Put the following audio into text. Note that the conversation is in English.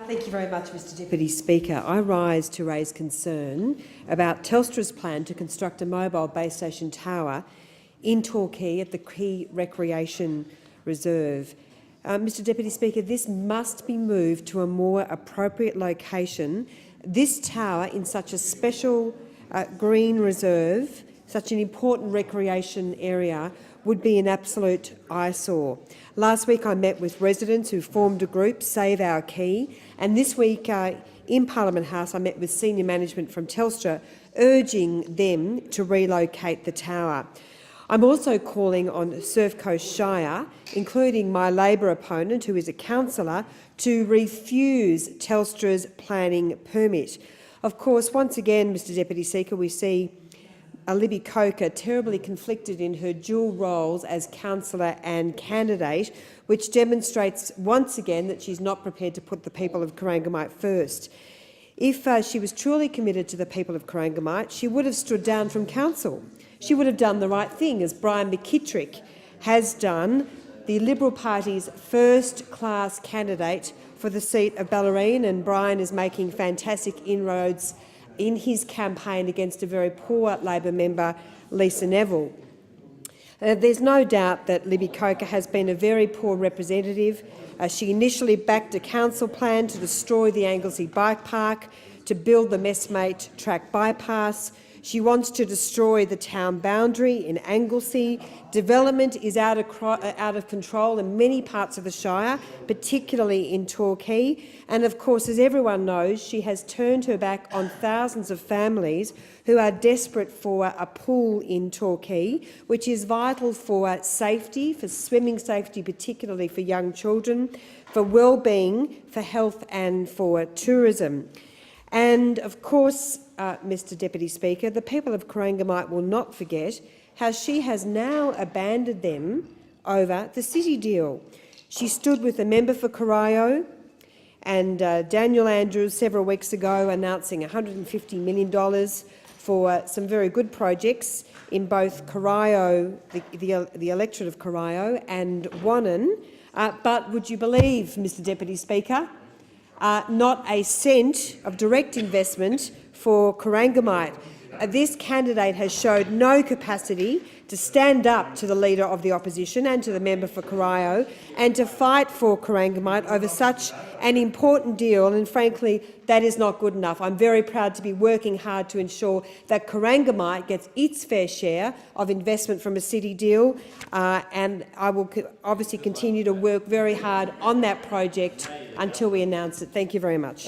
Thank you very much, Mr Deputy Speaker. I rise to raise concern about Telstra's plan to construct a mobile base station tower in Torquay at the Key Recreation Reserve. Mr Deputy Speaker, this must be moved to a more appropriate location. This tower in such a special green reserve, such an important recreation area, would be an absolute eyesore. Last week I met with residents who formed a group, Save Our Key, and this week in Parliament House I met with senior management from Telstra, urging them to relocate the tower. I'm also calling on Surf Coast Shire, including my Labor opponent, who is a councillor, to refuse Telstra's planning permit. Of course, once again, Mr Deputy Speaker, we see Libby Coker terribly conflicted in her dual roles as councillor and candidate, which demonstrates once again that she's not prepared to put the people of Corangamite first. If she was truly committed to the people of Corangamite, she would have stood down from council. She would have done the right thing, as Brian McKittrick has done, the Liberal Party's first-class candidate for the seat of Bellarine, and Brian is making fantastic inroads in his campaign against a very poor Labor member, Lisa Neville. There's no doubt that Libby Coker has been a very poor representative. She initially backed a council plan to destroy the Anglesey Bike Park, to build the Messmate track bypass. She wants to destroy the town boundary in Anglesey. Development is out of control in many parts of the Shire, particularly in Torquay. And of course, as everyone knows, she has turned her back on thousands of families who are desperate for a pool in Torquay, which is vital for safety, for swimming safety, particularly for young children, for well-being, for health and for tourism. And of course, Mr Deputy Speaker, the people of Corangamite will not forget how she has now abandoned them over the city deal. She stood with the member for Corio and Daniel Andrews several weeks ago, announcing $150 million for some very good projects in both Corio, the electorate of Corio, and Wannon. But would you believe, Mr Deputy Speaker, not a cent of direct investment for Corangamite. This candidate has showed no capacity to stand up to the Leader of the Opposition and to the member for Corio and to fight for Corangamite over such an important deal, and frankly that is not good enough. I'm very proud to be working hard to ensure that Corangamite gets its fair share of investment from a city deal, and I will obviously continue to work very hard on that project until we announce it. Thank you very much.